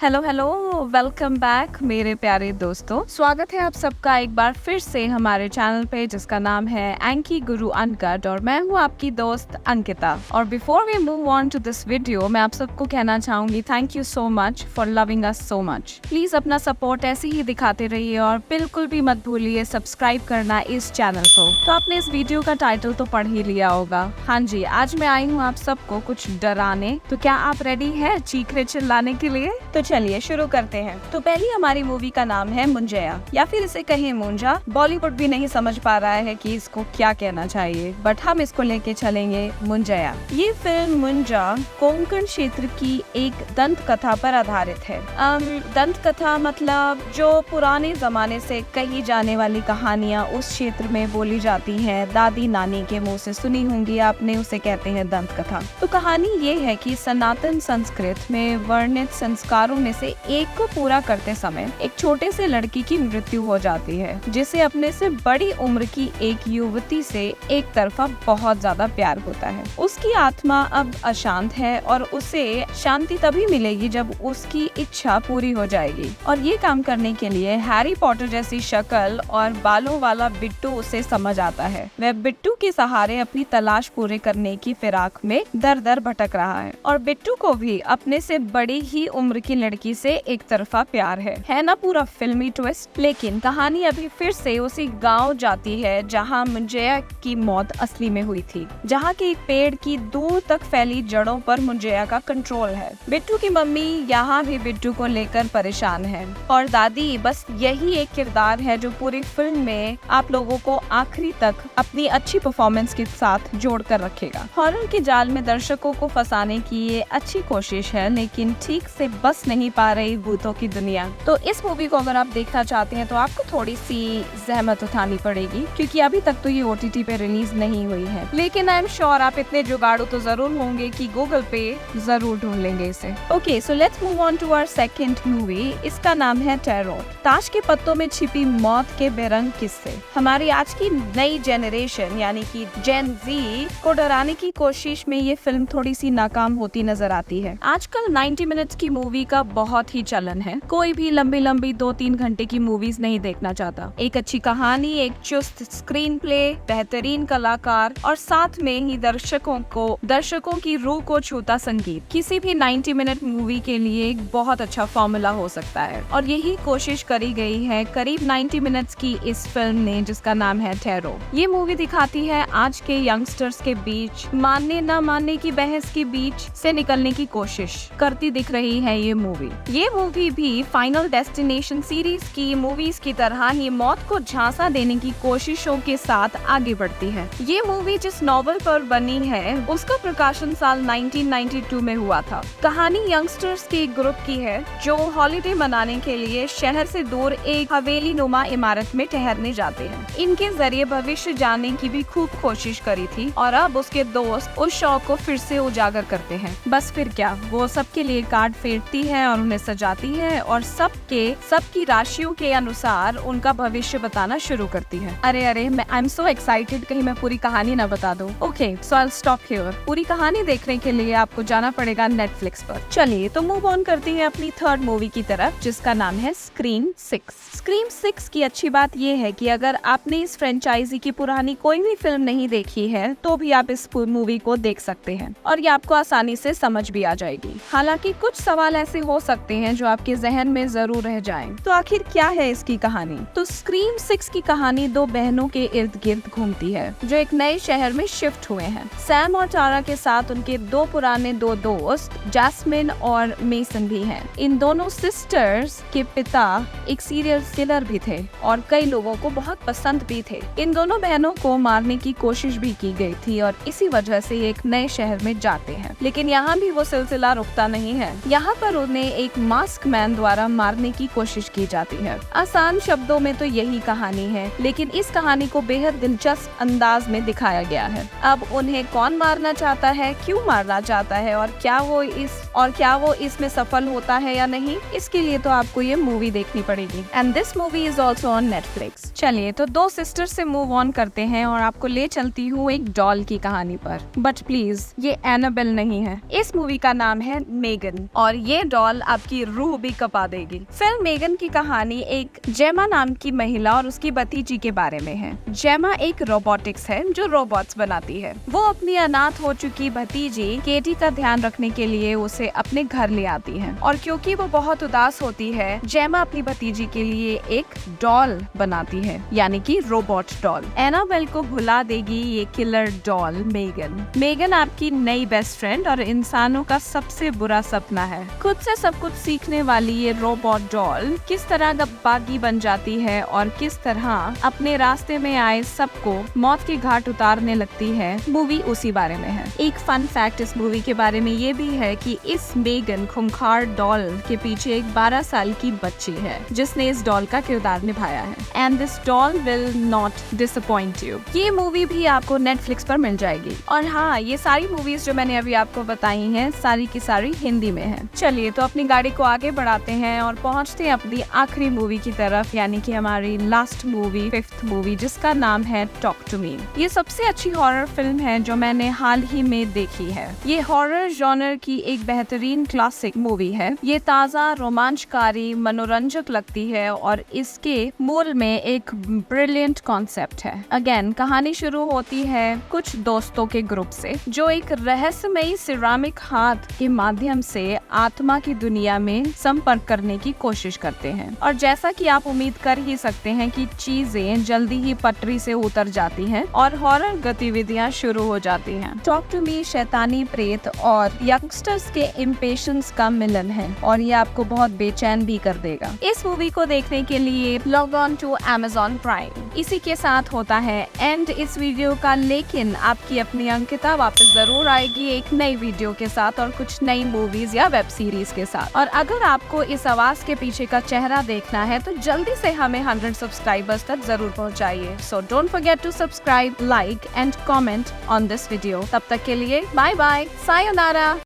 Hello hello, welcome back मेरे प्यारे दोस्तों। स्वागत है आप सबका एक बार फिर से हमारे चैनल पे जिसका नाम है एंकी गुरु अनकट और मैं हूँ आपकी दोस्त अंकिता। और before we move on to this video मैं आप सबको कहना चाहूंगी thank you so much for loving us so much. Please अपना सपोर्ट ऐसे ही दिखाते रहिए और बिल्कुल भी मत भूलिए सब्सक्राइब करना इस चैनल को। तो आपने इस वीडियो का टाइटल तो पढ़ ही लिया होगा। हाँ जी, आज मैं आई हूँ आप सबको कुछ डराने। तो क्या आप रेडी है चीखने चिल्लाने के लिए? तो चलिए शुरू करते हैं। तो पहली हमारी मूवी का नाम है मुंजया या फिर इसे कहें मुंजा। बॉलीवुड भी नहीं समझ पा रहा है कि इसको क्या कहना चाहिए, बट हम इसको लेके चलेंगे मुंजया। ये फिल्म मुंजा कोंकण क्षेत्र की एक दंत कथा पर आधारित है। दंत कथा मतलब जो पुराने जमाने से कही जाने वाली कहानियाँ उस क्षेत्र में बोली जाती हैं, दादी नानी के मुंह से सुनी होंगी आपने, उसे कहते हैं दंत कथा। तो कहानी ये है कि सनातन संस्कृत में वर्णित संस्कारों में से एक को पूरा करते समय एक छोटे से लड़की की मृत्यु हो जाती है, जिसे अपने से बड़ी उम्र की एक युवती से एक तरफा बहुत ज्यादा प्यार होता है। उसकी आत्मा अब अशांत है और उसे शांति तभी मिलेगी जब उसकी इच्छा पूरी हो जाएगी। और ये काम करने के लिए हैरी पॉटर जैसी शक्ल और बालों वाला बिट्टू उसे समझ आता है। वह बिट्टू के सहारे अपनी तलाश पूरे करने की फिराक में दर दर भटक रहा है और बिट्टू को भी अपने से बड़ी ही उम्र की लड़की से एक तरफा प्यार है ना पूरा फिल्मी ट्विस्ट। लेकिन कहानी अभी फिर से उसी गांव जाती है जहां मुंजया की मौत असली में हुई थी, जहां के एक पेड़ की दूर तक फैली जड़ों पर मुंजया का कंट्रोल है। बिट्टू की मम्मी यहाँ भी बिट्टू को लेकर परेशान है और दादी बस यही एक किरदार है जो पूरी फिल्म में आप लोगों को आखिरी तक अपनी अच्छी परफॉर्मेंस के साथ जोड़ कर रखेगा। हॉरर के जाल में दर्शकों को फंसाने की ये अच्छी कोशिश है, लेकिन ठीक से बस नहीं पा रही भूतों की दुनिया। तो इस मूवी को अगर आप देखना चाहते हैं तो आपको थोड़ी सी जहमत उठानी पड़ेगी, क्योंकि अभी तक तो ये OTT पे रिलीज नहीं हुई है। लेकिन आई एम श्योर आप इतने जुगाड़ू तो जरूर होंगे कि गूगल पे जरूर ढूंढ लेंगे इसे। Okay, so let's move on to our second movie. इसका नाम है टेरर। ताश के पत्तों में छिपी मौत के बेरंग किस्से। हमारी आज की नई जनरेशन यानी कि जेन जी को डराने की कोशिश में ये फिल्म थोड़ी सी नाकाम होती नजर आती है। आजकल 90 मिनट्स की मूवी का बहुत ही चलन है। कोई भी लंबी 2-3 घंटे की मूवीज नहीं देखना चाहता। एक अच्छी कहानी, एक चुस्त स्क्रीन प्ले, बेहतरीन कलाकार और साथ में ही दर्शकों की रूह को छूता संगीत किसी भी 90 मिनट मूवी के लिए एक बहुत अच्छा फॉर्मूला हो सकता है। और यही कोशिश करी गई है करीब 90 मिनट्स की इस फिल्म ने, जिसका नाम है टेरर। ये मूवी दिखाती है आज के यंगस्टर्स के बीच मानने न मानने की बहस के बीच से निकलने की कोशिश करती दिख रही है ये मूवी भी फाइनल डेस्टिनेशन सीरीज की मूवीज की तरह ही मौत को झांसा देने की कोशिशों के साथ आगे बढ़ती है। ये मूवी जिस नॉवल पर बनी है उसका प्रकाशन साल 1992 में हुआ था। कहानी यंगस्टर्स के एक ग्रुप की है जो हॉलिडे मनाने के लिए शहर से दूर एक हवेली नुमा इमारत में ठहरने जाते हैं। इनके जरिए भविष्य जानने की भी खूब कोशिश करी थी और अब उसके दोस्त उस शौक को फिर से उजागर करते हैं। बस फिर क्या, वो सबके लिए कार्ड फेरती है और उन्हें सजाती है और सबकी राशियों के अनुसार उनका भविष्य बताना शुरू करती है। अरे मैं आई एम सो एक्साइटेड, कहीं मैं पूरी कहानी ना बता दूं। Okay, so I will stop here. पूरी कहानी देखने के लिए आपको जाना पड़ेगा नेटफ्लिक्स पर। चलिए तो मूव ऑन करती है अपनी थर्ड मूवी की तरफ, जिसका नाम है स्क्रीम 6। स्क्रीम 6 की अच्छी बात ये है कि अगर आपने इस फ्रेंचाइजी की पुरानी कोई भी फिल्म नहीं देखी है तो भी आप इस मूवी को देख सकते हैं और ये आपको आसानी से समझ भी आ जाएगी। हालांकि कुछ सवाल ऐसे हो सकते हैं जो आपके जहन में जरूर रह जाएं। तो आखिर क्या है इसकी कहानी? तो स्क्रीम 6 की कहानी दो बहनों के इर्द गिर्द घूमती है जो एक नए शहर में शिफ्ट हुए हैं। सैम और टारा के साथ उनके दो पुराने दोस्त जैस्मिन और मेसन भी हैं। इन दोनों सिस्टर्स के पिता एक सीरियल किलर भी थे और कई लोगों को बहुत पसंद भी थे। इन दोनों बहनों को मारने की कोशिश भी की गई थी और इसी वजह से एक नए शहर में जाते हैं। लेकिन यहाँ भी वो सिलसिला रुकता नहीं है। यहाँ पर उन्हें एक मास्क मैन द्वारा मारने की कोशिश की जाती है। आसान शब्दों में तो यही कहानी है, लेकिन इस कहानी को बेहद दिलचस्प अंदाज में दिखाया गया है। अब उन्हें कौन मारना चाहता है, क्यों मारना चाहता है और क्या वो इसमें सफल होता है या नहीं, इसके लिए तो आपको ये मूवी देखनी पड़ेगी। And this movie is also on Netflix. चलिए तो दो सिस्टर्स से मूव ऑन करते हैं और आपको ले चलती हूँ एक डॉल की कहानी पर। बट प्लीज, ये एनाबेल नहीं है। इस मूवी का नाम है मेगन और ये डॉल डॉल आपकी रूह भी कपा देगी। फिल्म मेगन की कहानी एक जेमा नाम की महिला और उसकी भतीजी के बारे में है। जेमा एक रोबोटिक्स है जो रोबोट्स बनाती है। वो अपनी अनाथ हो चुकी भतीजी केटी का ध्यान रखने के लिए उसे अपने घर ले आती है, और क्योंकि वो बहुत उदास होती है, जेमा अपनी भतीजी के लिए एक डॉल बनाती है, यानी कि रोबोट डॉल। एनाबेल को भुला देगी ये किलर डॉल मेगन। मेगन आपकी नई बेस्ट फ्रेंड और इंसानों का सबसे बुरा सपना है। खुद से सब कुछ सीखने वाली ये रोबोट डॉल किस तरह बागी बन जाती है और किस तरह अपने रास्ते में आए सबको मौत के घाट उतारने लगती है, मूवी उसी बारे में है। एक फन फैक्ट इस मूवी के बारे में ये भी है कि इस मेगन खूंखार डॉल के पीछे एक 12 साल की बच्ची है जिसने इस डॉल का किरदार निभाया है। And this doll will not disappoint you. ये मूवी भी आपको नेटफ्लिक्स पर मिल जाएगी। और हाँ, ये सारी मूवीज जो मैंने अभी आपको बताई हैं सारी की सारी हिंदी में है। चलिए तो अपनी गाड़ी को आगे बढ़ाते हैं और पहुंचते हैं अपनी आखिरी मूवी की तरफ, यानी कि हमारी लास्ट मूवी, 5th मूवी, जिसका नाम है टॉक टू मी। ये सबसे अच्छी हॉरर फिल्म है जो मैंने हाल ही में देखी है। ये हॉरर जॉनर की एक बेहतरीन क्लासिक मूवी है। ये ताज़ा, रोमांचकारी, मनोरंजक लगती है और इसके मूल में एक ब्रिलियंट कॉन्सेप्ट है। अगेन कहानी शुरू होती है कुछ दोस्तों के ग्रुप से जो एक रहस्यमयी सिरामिक हाथ के माध्यम से आत्मा की दुनिया में संपर्क करने की कोशिश करते हैं। और जैसा कि आप उम्मीद कर ही सकते हैं कि चीजें जल्दी ही पटरी से उतर जाती हैं और हॉरर गतिविधियां शुरू हो जाती हैं। टॉक टू मी शैतानी प्रेत और यंगस्टर्स के इम्पेशंस का मिलन है और ये आपको बहुत बेचैन भी कर देगा। इस मूवी को देखने के लिए log on to Amazon Prime। इसी के साथ होता है एंड इस वीडियो का, लेकिन आपकी अपनी अंकिता वापस जरूर आएगी एक नई वीडियो के साथ और कुछ नई मूवीज या वेब सीरीज के साथ। और अगर आपको इस आवाज के पीछे का चेहरा देखना है तो जल्दी से हमें 100 सब्सक्राइबर्स तक जरूर पहुंचाइए। So don't forget to subscribe, like and comment on this video. तब तक के लिए बाय बाय, सायोनारा।